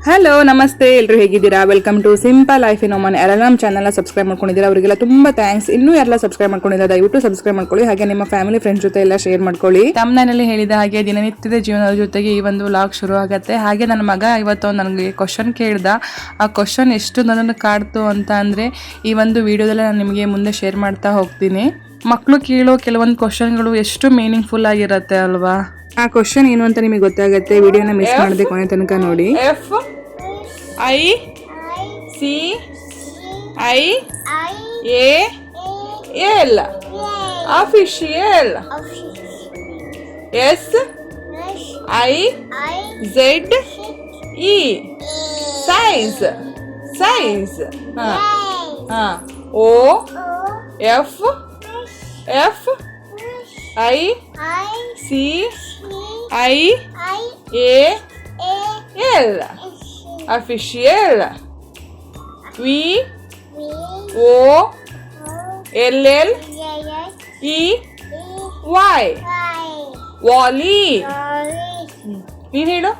Hello ನಮಸ್ತೆ, ಎಲ್ಲರೂ ಹೇಗಿದ್ದೀರಾ? Welcome to simple life in Oman. ಯಾರೆಲ್ಲ ನಮ್ಮ ಚಾನಲ್ನ ಸಬ್ಸ್ಕ್ರೈಬ್ ಮಾಡ್ಕೊಂಡಿದ್ದೀರಾ ಅವರಿಗೆಲ್ಲ ತುಂಬಾ ಥ್ಯಾಂಕ್ಸ್. ಇನ್ನೂ ಯಾರೆಲ್ಲ ಸಬ್ಸ್ಕ್ರೈಬ್ ಮಾಡ್ಕೊಂಡಿದ್ದೀರಾ ದಯವಿಟ್ಟು ಸಬ್ಸ್ಕ್ರೈಬ್ ಮಾಡ್ಕೊಳ್ಳಿ. ಹಾಗೆ ನಿಮ್ಮ ಫ್ಯಾಮಿಲಿ ಫ್ರೆಂಡ್ಸ್ ಜೊತೆ ಎಲ್ಲ ಶೇರ್ ಮಾಡ್ಕೊಳ್ಳಿ. ತಮ್ಮನಲ್ಲಿ ಹೇಳಿದ ಹಾಗೆ ದಿನನಿತ್ಯದ ಜೀವನದ ಜೊತೆಗೆ ಈ ಒಂದು ವ್ಲಾಗ್ ಶುರು ಆಗುತ್ತೆ. ಹಾಗೆ ನನ್ನ ಮಗ ಇವತ್ತು ನನಗೆ ಕ್ವಶನ್ ಕೇಳ್ದ. ಆ ಕ್ವಶನ್ ಎಷ್ಟು ನನ್ನನ್ನು ಕಾಡ್ತು ಅಂತ ಅಂದರೆ ಈ ಒಂದು ವಿಡಿಯೋದಲ್ಲಿ ನಾನು ನಿಮಗೆ ಮುಂದೆ ಶೇರ್ ಮಾಡ್ತಾ ಹೋಗ್ತೀನಿ. ಮಕ್ಕಳು ಕೇಳೋ ಕೆಲವೊಂದು ಕ್ವಶನ್ಗಳು ಎಷ್ಟು ಮೀನಿಂಗ್ಫುಲ್ ಆಗಿರುತ್ತೆ ಅಲ್ವಾ? ಆ ಕ್ವಶನ್ ಏನು ಅಂತ ನಿಮಗೆ ಗೊತ್ತಾಗುತ್ತೆ. ವಿಡಿಯೋನ ಮಿಸ್ ಮಾಡದೆ ಕೊನೆ ತನಕ ನೋಡಿ. FICIAL official. SIZE science. Science. OFICIAL official. VOLLEY volley. ನೀನು ಹೇಳು.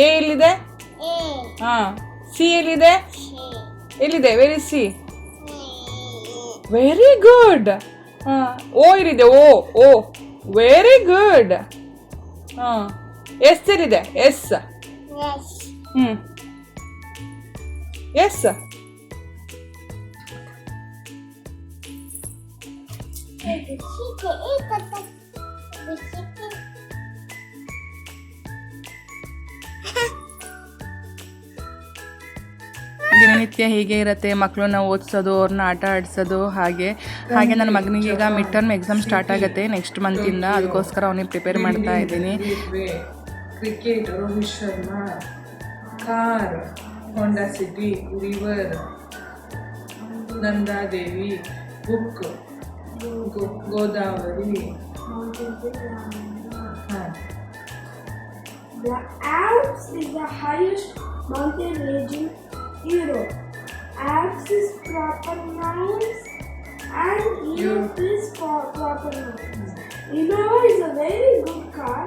ಎ ಎಲ್ಲಿದೆ? ಸಿ ಎಲ್ಲಿದೆ? ಎಲ್ಲಿದೆ? Very C. Very good. O ಎಲ್ಲಿದೆ? O very good. ಎಸ್ ಎಲ್ಲಿದೆ? ಎಸ್. ಎಸ್. ದಿನನಿತ್ಯ ಹೀಗೆ ಇರುತ್ತೆ. ಮಕ್ಕಳನ್ನ ಓದಿಸೋದು, ಅವ್ರನ್ನ ಆಟ ಆಡಿಸೋದು. ಹಾಗೆ ನನ್ನ ಮಗನಿಗೆ ಈಗ ಮಿಡ್ ಟರ್ಮ್ ಎಕ್ಸಾಮ್ ಸ್ಟಾರ್ಟ್ ಆಗುತ್ತೆ ನೆಕ್ಸ್ಟ್ ಮಂತಿಂದ. ಅದಕ್ಕೋಸ್ಕರ ಅವನಿಗೆ ಪ್ರಿಪೇರ್ ಮಾಡ್ತಾ ಇದ್ದೀನಿ. Cricket, Rohit Sharma, car, Honda City, river, Nanda Devi, book, Godavari. The Alps is the highest mountain range in Europe. Alps is proper nouns and Europe is proper nouns. Innova is a very good car.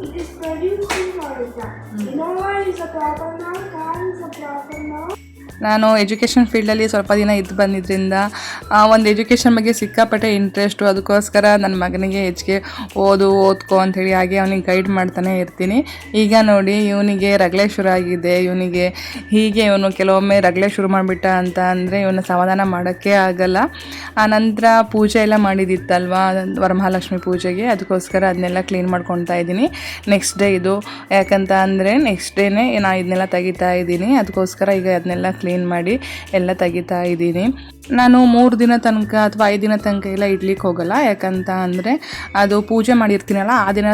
It is produced in Florida. Innova is a proper noun. Car is a proper noun. ನಾನು education ಫೀಲ್ಡಲ್ಲಿ ಸ್ವಲ್ಪ ದಿನ ಇದ್ದು ಬಂದಿದ್ದರಿಂದ ಒಂದು education ಬಗ್ಗೆ ಸಿಕ್ಕಾಪಟ್ಟೆ interest. ಅದಕ್ಕೋಸ್ಕರ ನನ್ನ ಮಗನಿಗೆ ಹೆಚ್ಚಿಗೆ ಓದ್ಕೋ ಅಂಥೇಳಿ ಹಾಗೆ ಅವನಿಗೆ ಗೈಡ್ ಮಾಡ್ತಾನೆ ಇರ್ತೀನಿ. ಈಗ ನೋಡಿ ಇವನಿಗೆ ರಗಳೆ ಶುರು ಆಗಿದೆ. ಇವನು ಕೆಲವೊಮ್ಮೆ ರಗಳೆ ಶುರು ಮಾಡಿಬಿಟ್ಟ ಅಂತ ಅಂದರೆ ಇವನ್ನ ಸಮಾಧಾನ ಮಾಡೋಕ್ಕೆ ಆಗಲ್ಲ. ಆನಂತರ ಪೂಜೆ ಎಲ್ಲ ಮಾಡಿದಿತ್ತಲ್ವ ವರಮಹಾಲಕ್ಷ್ಮಿ ಪೂಜೆಗೆ, ಅದಕ್ಕೋಸ್ಕರ ಅದನ್ನೆಲ್ಲ ಕ್ಲೀನ್ ಮಾಡ್ಕೊತಾ ಇದ್ದೀನಿ. ನೆಕ್ಸ್ಟ್ ಡೇ ಇದು, ಯಾಕಂತ ಅಂದರೆ ನೆಕ್ಸ್ಟ್ ಡೇನೇ ನಾನು ಇದನ್ನೆಲ್ಲ ತೆಗಿತಾ ಇದ್ದೀನಿ. ಅದಕ್ಕೋಸ್ಕರ ಈಗ ಅದನ್ನೆಲ್ಲ ಕ್ಲೀನ್ ಮಾಡಿ ಎಲ್ಲ ತೆಗಿತಾ ಇದ್ದೀನಿ. ನಾನು 3 ದಿನ ತನಕ ಅಥವಾ 5 ದಿನ ತನಕ ಎಲ್ಲ ಇಡ್ಲಿಕ್ಕೆ ಹೋಗಲ್ಲ. ಯಾಕಂತ ಅಂದರೆ ಅದು ಪೂಜೆ ಮಾಡಿರ್ತೀನಲ್ಲ ಆ ದಿನ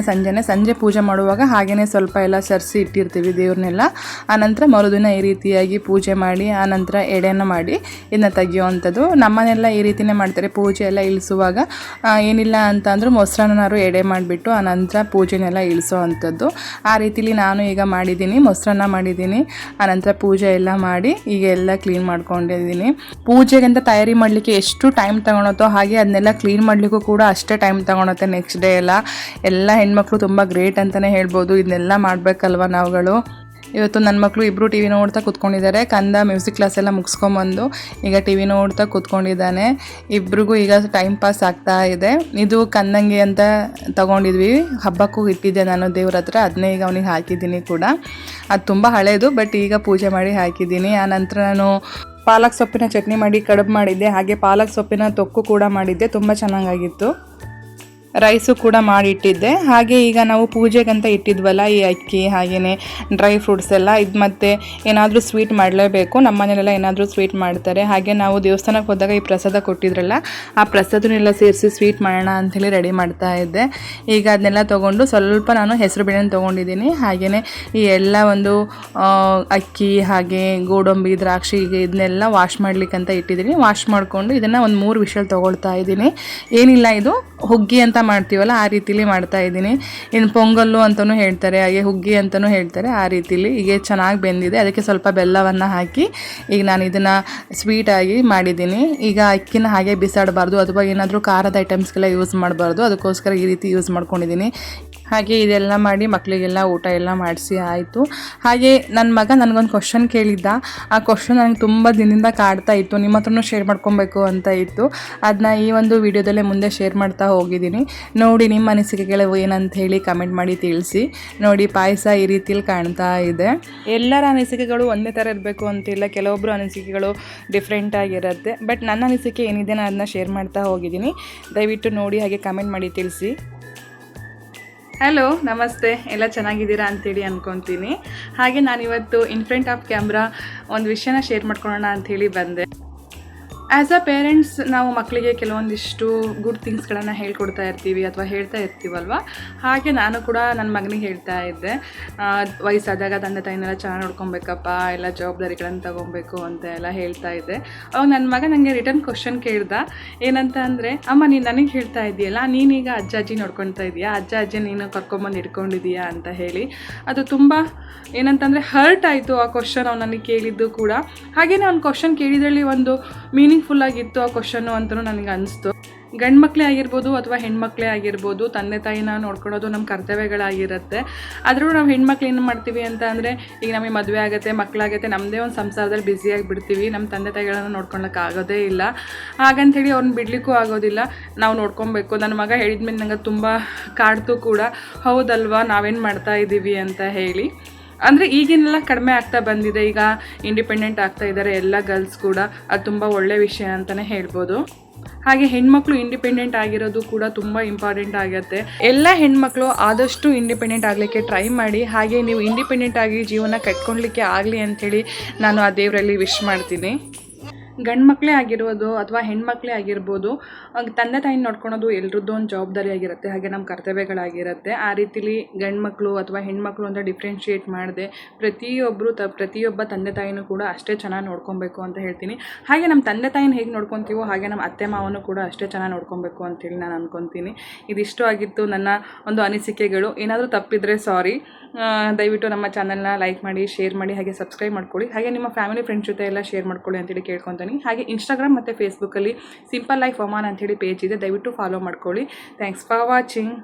ಸಂಜೆ ಪೂಜೆ ಮಾಡುವಾಗ ಹಾಗೆಯೇ ಸ್ವಲ್ಪ ಎಲ್ಲ ಸರಿಸಿ ಇಟ್ಟಿರ್ತೀವಿ ದೇವ್ರನ್ನೆಲ್ಲ. ಆನಂತರ ಮರುದಿನ ಈ ರೀತಿಯಾಗಿ ಪೂಜೆ ಮಾಡಿ ಆನಂತರ ಎಡೆಯನ್ನು ಮಾಡಿ ಇದನ್ನ ತೆಗಿಯುವಂಥದ್ದು. ನಮ್ಮನೆಲ್ಲ ಈ ರೀತಿಯೇ ಮಾಡ್ತಾರೆ. ಪೂಜೆ ಎಲ್ಲ ಇಳಿಸುವಾಗ ಏನಿಲ್ಲ ಅಂತ ಅಂದರೂ ಮೊಸರನ್ನಾರು ಎಡೆ ಮಾಡಿಬಿಟ್ಟು ಆನಂತರ ಪೂಜೆನೆಲ್ಲ ಇಳಿಸೋ ಅಂಥದ್ದು. ಆ ರೀತಿಲಿ ನಾನು ಈಗ ಮಾಡಿದ್ದೀನಿ. ಮೊಸರನ್ನ ಮಾಡಿದ್ದೀನಿ. ಆನಂತರ ಪೂಜೆ ಎಲ್ಲ ಮಾಡಿ ಈಗ ಎಲ್ಲ ಕ್ಲೀನ್ ಮಾಡ್ಕೊಂಡಿದ್ದೀನಿ. ಪೂಜೆಗಂತ ತಯಾರಿ ಮಾಡಲಿಕ್ಕೆ ಎಷ್ಟು ಟೈಮ್ ತಗೊಳತ್ತೋ ಹಾಗೆ ಅದನ್ನೆಲ್ಲ ಕ್ಲೀನ್ ಮಾಡಲಿಕ್ಕೂ ಕೂಡ ಅಷ್ಟೇ ಟೈಮ್ ತಗೊಳುತ್ತೆ. ನೆಕ್ಸ್ಟ್ ಡೇ ಎಲ್ಲ ಹೆಣ್ಮಕ್ಳು ತುಂಬ ಗ್ರೇಟ್ ಅಂತಲೇ ಹೇಳ್ಬೋದು. ಇದನ್ನೆಲ್ಲ ಮಾಡಬೇಕಲ್ವ ನಾವುಗಳು. ಇವತ್ತು ನನ್ನ ಮಕ್ಕಳು ಇಬ್ಬರು ಟಿ ವಿ ನೋಡ್ತಾ ಕೂತ್ಕೊಂಡಿದ್ದಾರೆ. ಕಂದ ಮ್ಯೂಸಿಕ್ ಕ್ಲಾಸ್ ಎಲ್ಲ ಮುಗಿಸ್ಕೊಂಬಂದು ಈಗ ಟಿ ವಿ ನೋಡ್ತಾ ಕೂತ್ಕೊಂಡಿದ್ದಾನೆ. ಇಬ್ರಿಗೂ ಈಗ ಟೈಮ್ ಪಾಸ್ ಆಗ್ತಾ ಇದೆ. ಇದು ಕಂದಂಗೆ ಅಂತ ತೊಗೊಂಡಿದ್ವಿ, ಹಬ್ಬಕ್ಕೂ ಇಟ್ಟಿದ್ದೆ ನಾನು ದೇವ್ರ ಹತ್ರ. ಅದನ್ನೇ ಈಗ ಅವನಿಗೆ ಹಾಕಿದ್ದೀನಿ ಕೂಡ. ಅದು ತುಂಬ ಹಳೇದು, ಬಟ್ ಈಗ ಪೂಜೆ ಮಾಡಿ ಹಾಕಿದ್ದೀನಿ. ಆನಂತರ ನಾನು ಪಾಲಕ್ ಸೊಪ್ಪಿನ ಚಟ್ನಿ ಮಾಡಿ ಕಡುಬು ಮಾಡಿದ್ದೆ. ಹಾಗೆ ಪಾಲಕ್ ಸೊಪ್ಪಿನ ತೊಕ್ಕು ಕೂಡ ಮಾಡಿದ್ದೆ, ತುಂಬ ಚೆನ್ನಾಗಾಗಿತ್ತು. ರೈಸು ಕೂಡ ಮಾಡಿಟ್ಟಿದ್ದೆ. ಹಾಗೆ ಈಗ ನಾವು ಪೂಜೆಗಂತ ಇಟ್ಟಿದ್ವಲ್ಲ ಈ ಅಕ್ಕಿ ಹಾಗೆಯೇ ಡ್ರೈ ಫ್ರೂಟ್ಸ್ ಎಲ್ಲ, ಇದು ಮತ್ತು ಏನಾದರೂ ಸ್ವೀಟ್ ಮಾಡಲೇಬೇಕು. ನಮ್ಮ ಮನೇಲೆಲ್ಲ ಏನಾದರೂ ಸ್ವೀಟ್ ಮಾಡ್ತಾರೆ. ಹಾಗೆ ನಾವು ದೇವಸ್ಥಾನಕ್ಕೆ ಹೋದಾಗ ಈ ಪ್ರಸಾದ ಕೊಟ್ಟಿದ್ರಲ್ಲ ಆ ಪ್ರಸಾದನೆಲ್ಲ ಸೇರಿಸಿ ಸ್ವೀಟ್ ಮಾಡೋಣ ಅಂಥೇಳಿ ರೆಡಿ ಮಾಡ್ತಾ ಇದ್ದೆ. ಈಗ ಅದನ್ನೆಲ್ಲ ತೊಗೊಂಡು ಸ್ವಲ್ಪ ನಾನು ಹೆಸರು ಬೇಳೆನ ತೊಗೊಂಡಿದ್ದೀನಿ. ಹಾಗೆಯೇ ಈ ಎಲ್ಲ ಒಂದು ಅಕ್ಕಿ ಹಾಗೆ ಗೋಡಂಬಿ ದ್ರಾಕ್ಷಿ ಇದನ್ನೆಲ್ಲ ವಾಶ್ ಮಾಡ್ಲಿಕ್ಕಂತ ಇಟ್ಟಿದ್ದೀನಿ. ವಾಶ್ ಮಾಡಿಕೊಂಡು ಇದನ್ನು ಒಂದು 3 ವಿಷಲ್ ತೊಗೊಳ್ತಾ ಇದ್ದೀನಿ. ಏನಿಲ್ಲ, ಇದು ಹುಗ್ಗಿ ಅಂತ ಮಾಡ್ತೀವಲ್ಲ ಆ ರೀತಿಲಿ ಮಾಡ್ತಾ ಇದ್ದೀನಿ. ಇನ್ನು ಪೊಂಗಲ್ಲು ಅಂತಲೂ ಹೇಳ್ತಾರೆ, ಹಾಗೆ ಹುಗ್ಗಿ ಅಂತಲೂ ಹೇಳ್ತಾರೆ. ಆ ರೀತಿಲಿ ಹೀಗೆ ಚೆನ್ನಾಗಿ ಬೆಂದಿದೆ. ಅದಕ್ಕೆ ಸ್ವಲ್ಪ ಬೆಲ್ಲವನ್ನು ಹಾಕಿ ಈಗ ನಾನು ಇದನ್ನು ಸ್ವೀಟಾಗಿ ಮಾಡಿದ್ದೀನಿ. ಈಗ ಅಕ್ಕಿನ ಹಾಗೆ ಬಿಸಾಡಬಾರ್ದು ಅಥವಾ ಏನಾದರೂ ಖಾರದ ಐಟಮ್ಸ್ಗೆಲ್ಲ ಯೂಸ್ ಮಾಡಬಾರ್ದು, ಅದಕ್ಕೋಸ್ಕರ ಈ ರೀತಿ ಯೂಸ್ ಮಾಡ್ಕೊಂಡಿದ್ದೀನಿ. ಹಾಗೆ ಇದೆಲ್ಲ ಮಾಡಿ ಮಕ್ಕಳಿಗೆಲ್ಲ ಊಟ ಎಲ್ಲ ಮಾಡಿಸಿ ಆಯಿತು. ಹಾಗೆ ನನ್ನ ಮಗ ನನಗೊಂದು ಕ್ವಶನ್ ಕೇಳಿದ್ದ. ಆ ಕ್ವಶನ್ ನನಗೆ ತುಂಬ ದಿನದಿಂದ ಕಾಡ್ತಾ ಇತ್ತು, ನಿಮ್ಮ ಹತ್ರನೂ ಶೇರ್ ಮಾಡ್ಕೊಬೇಕು ಅಂತ ಇತ್ತು. ಅದನ್ನ ಈ ಒಂದು ವಿಡಿಯೋದಲ್ಲೇ ಮುಂದೆ ಶೇರ್ ಮಾಡ್ತಾ ಹೋಗಿದ್ದೀನಿ. ನೋಡಿ ನಿಮ್ಮ ಅನಿಸಿಕೆಗಳು ಏನಂತ ಹೇಳಿ ಕಮೆಂಟ್ ಮಾಡಿ ತಿಳಿಸಿ. ನೋಡಿ ಪಾಯಸ ಈ ರೀತಿಯಲ್ಲಿ ಕಾಣ್ತಾ ಇದೆ. ಎಲ್ಲರ ಅನಿಸಿಕೆಗಳು ಒಂದೇ ಥರ ಇರಬೇಕು ಅಂತಿಲ್ಲ, ಕೆಲವೊಬ್ಬರು ಅನಿಸಿಕೆಗಳು ಡಿಫ್ರೆಂಟ್ ಆಗಿರುತ್ತೆ. ಬಟ್ ನನ್ನ ಅನಿಸಿಕೆ ಏನಿದೆ ನಾನು ಅದನ್ನ ಶೇರ್ ಮಾಡ್ತಾ ಹೋಗಿದ್ದೀನಿ. ದಯವಿಟ್ಟು ನೋಡಿ ಹಾಗೆ ಕಮೆಂಟ್ ಮಾಡಿ ತಿಳಿಸಿ. ಹಲೋ, ನಮಸ್ತೆ, ಎಲ್ಲ ಚೆನ್ನಾಗಿದ್ದೀರಾ ಅಂತೇಳಿ ಅಂದ್ಕೊತೀನಿ. ಹಾಗೆ ನಾನಿವತ್ತು ಇನ್ ಫ್ರಂಟ್ ಆಫ್ ಕ್ಯಾಮ್ರಾ ಒಂದು ವಿಷಯನ ಶೇರ್ ಮಾಡ್ಕೊಳ್ಳೋಣ ಅಂಥೇಳಿ ಬಂದೆ. ಆ್ಯಸ್ ಅ ಪೇರೆಂಟ್ಸ್ ನಾವು ಮಕ್ಕಳಿಗೆ ಕೆಲವೊಂದಿಷ್ಟು ಗುಡ್ ಥಿಂಗ್ಸ್ಗಳನ್ನು ಹೇಳ್ಕೊಡ್ತಾ ಇರ್ತೀವಿ ಅಥವಾ ಹೇಳ್ತಾ ಇರ್ತೀವಲ್ವ. ಹಾಗೆ ನಾನು ಕೂಡ ನನ್ನ ಮಗನಿಗೆ ಹೇಳ್ತಾ ಇದ್ದೆ, ವಯಸ್ಸಾದಾಗ ತಂದೆ ತಾಯಿನೆಲ್ಲ ಚೆನ್ನಾಗಿ ನೋಡ್ಕೊಬೇಕಪ್ಪ, ಎಲ್ಲ ಜವಾಬ್ದಾರಿಗಳನ್ನು ತಗೊಬೇಕು ಅಂತ ಎಲ್ಲ ಹೇಳ್ತಾ ಇದ್ದೆ. ಅವಾಗ ನನ್ನ ಮಗ ನನಗೆ ರಿಟರ್ನ್ ಕ್ವಶನ್ ಕೇಳ್ದ. ಏನಂತ ಅಂದರೆ, ಅಮ್ಮ ನೀನು ನನಗೆ ಹೇಳ್ತಾ ಇದೆಯಲ್ಲ, ನೀನೀಗ ಅಜ್ಜ ಅಜ್ಜಿ ನೋಡ್ಕೊಳ್ತಾ ಇದೆಯಾ, ಅಜ್ಜ ಅಜ್ಜಿ ನೀನು ಕರ್ಕೊಂಬಂದು ಇಟ್ಕೊಂಡಿದೀಯಾ ಅಂತ ಹೇಳಿ. ಅದು ತುಂಬ ಏನಂತಂದರೆ ಹರ್ಟ್ ಆಯಿತು ಆ ಕ್ವಶನ್ ಅವ್ನು ನನಗೆ ಕೇಳಿದ್ದು ಕೂಡ. ಹಾಗೆಯೇ ಅವ್ನು ಕ್ವಶನ್ ಕೇಳಿದ್ರಲ್ಲಿ ಒಂದು ಮೀನಿಂಗ್ಫುಲ್ ಆಗಿತ್ತು ಆ ಕ್ವಶನ್ನು ಅಂತಲೂ ನನಗೆ ಅನಿಸ್ತು. ಗಂಡು ಮಕ್ಕಳೇ ಆಗಿರ್ಬೋದು ಅಥವಾ ಹೆಣ್ಮಕ್ಳೇ ಆಗಿರ್ಬೋದು, ತಂದೆ ತಾಯಿನ ನೋಡ್ಕೊಳ್ಳೋದು ನಮ್ಮ ಕರ್ತವ್ಯಗಳಾಗಿರುತ್ತೆ. ಆದರೂ ನಾವು ಹೆಣ್ಮಕ್ಳು ಏನು ಮಾಡ್ತೀವಿ ಅಂತ ಅಂದರೆ, ಈಗ ನಮಗೆ ಮದುವೆ ಆಗುತ್ತೆ, ಮಕ್ಕಳಾಗುತ್ತೆ, ನಮ್ಮದೇ ಒಂದು ಸಂಸಾರದಲ್ಲಿ ಬ್ಯುಸಿಯಾಗಿ ಬಿಡ್ತೀವಿ, ನಮ್ಮ ತಂದೆ ತಾಯಿಗಳನ್ನು ನೋಡ್ಕೊಳ್ಳೋಕೆ ಆಗೋದೇ ಇಲ್ಲ. ಹಾಗಂಥೇಳಿ ಅವ್ರನ್ನ ಬಿಡಲಿಕ್ಕೂ ಆಗೋದಿಲ್ಲ, ನಾವು ನೋಡ್ಕೊಬೇಕು. ನನ್ನ ಮಗ ಹೇಳಿದ್ಮೇಲೆ ನನಗೆ ತುಂಬ ಕಾಡ್ತು ಕೂಡ, ಹೌದಲ್ವಾ ನಾವೇನು ಮಾಡ್ತಾ ಇದ್ದೀವಿ ಅಂತ ಹೇಳಿ. ಅಂದರೆ ಈಗಿನೆಲ್ಲ ಕಡಿಮೆ ಆಗ್ತಾ ಬಂದಿದೆ, ಈಗ ಇಂಡಿಪೆಂಡೆಂಟ್ ಆಗ್ತಾ ಇದ್ದಾರೆ ಎಲ್ಲ ಗರ್ಲ್ಸ್ ಕೂಡ. ಅದು ತುಂಬ ಒಳ್ಳೆಯ ವಿಷಯ ಅಂತಲೇ ಹೇಳ್ಬೋದು. ಹಾಗೆ ಹೆಣ್ಮಕ್ಳು ಇಂಡಿಪೆಂಡೆಂಟ್ ಆಗಿರೋದು ಕೂಡ ತುಂಬ ಇಂಪಾರ್ಟೆಂಟ್ ಆಗುತ್ತೆ. ಎಲ್ಲ ಹೆಣ್ಮಕ್ಳು ಆದಷ್ಟು ಇಂಡಿಪೆಂಡೆಂಟ್ ಆಗಲಿಕ್ಕೆ ಟ್ರೈ ಮಾಡಿ. ಹಾಗೆ ನೀವು ಇಂಡಿಪೆಂಡೆಂಟ್ ಆಗಿ ಜೀವನ ಕಟ್ಕೊಳ್ಲಿಕ್ಕೆ ಆಗಲಿ ಅಂಥೇಳಿ ನಾನು ಆ ದೇವರಲ್ಲಿ ವಿಶ್ ಮಾಡ್ತೀನಿ. ಗಂಡು ಮಕ್ಕಳೇ ಆಗಿರ್ಬೋದು ಅಥವಾ ಹೆಣ್ಮಕ್ಳೇ ಆಗಿರ್ಬೋದು, ತಂದೆ ತಾಯಿನ ನೋಡ್ಕೊಳೋದು ಎಲ್ರದ್ದು ಒಂದು ಜವಾಬ್ದಾರಿ ಆಗಿರುತ್ತೆ, ಹಾಗೆ ನಮ್ಮ ಕರ್ತವ್ಯಗಳಾಗಿರುತ್ತೆ. ಆ ರೀತಿಲಿ ಗಂಡು ಮಕ್ಕಳು ಅಥವಾ ಹೆಣ್ಮಕ್ಳು ಅಂತ ಡಿಫ್ರೆನ್ಷಿಯೇಟ್ ಮಾಡದೆ ಪ್ರತಿಯೊಬ್ಬ ತಂದೆ ತಾಯಿನೂ ಕೂಡ ಅಷ್ಟೇ ಚೆನ್ನಾಗಿ ನೋಡ್ಕೊಬೇಕು ಅಂತ ಹೇಳ್ತೀನಿ. ಹಾಗೆ ನಮ್ಮ ತಂದೆ ತಾಯಿನ ಹೇಗೆ ನೋಡ್ಕೊತೀವೋ ಹಾಗೆ ನಮ್ಮ ಅತ್ತೆ ಮಾವನು ಕೂಡ ಅಷ್ಟೇ ಚೆನ್ನಾಗಿ ನೋಡ್ಕೊಬೇಕು ಅಂತೇಳಿ ನಾನು ಅಂದ್ಕೊತೀನಿ. ಇದಿಷ್ಟು ಆಗಿತ್ತು ನನ್ನ ಒಂದು ಅನಿಸಿಕೆಗಳು. ಏನಾದರೂ ತಪ್ಪಿದರೆ ಸಾರಿ. ದಯವಿಟ್ಟು ನಮ್ಮ ಚಾನಲ್ನ ಲೈಕ್ ಮಾಡಿ, ಶೇರ್ ಮಾಡಿ, ಹಾಗೆ ಸಬ್ಸ್ಕ್ರೈಬ್ ಮಾಡ್ಕೊಳ್ಳಿ. ಹಾಗೆ ನಿಮ್ಮ ಫ್ಯಾಮಿಲಿ ಫ್ರೆಂಡ್ಸ್ ಜೊತೆ ಎಲ್ಲ ಶೇರ್ ಮಾಡ್ಕೊಳ್ಳಿ ಅಂತೇಳಿ ಕೇಳ್ಕೊತೀನಿ. ಹಾಗೆ ಇನ್ಸ್ಟಾಗ್ರಾಮ್ ಮತ್ತು ಫೇಸ್ಬುಕ್ಕಲ್ಲಿ ಸಿಂಪಲ್ ಲೈಫ್ ಒಮಾನ್ ಅಂಥೇಳಿ ಪೇಜ್ ಇದೆ, ದಯವಿಟ್ಟು ಫಾಲೋ ಮಾಡ್ಕೊಳ್ಳಿ. Thanks for watching.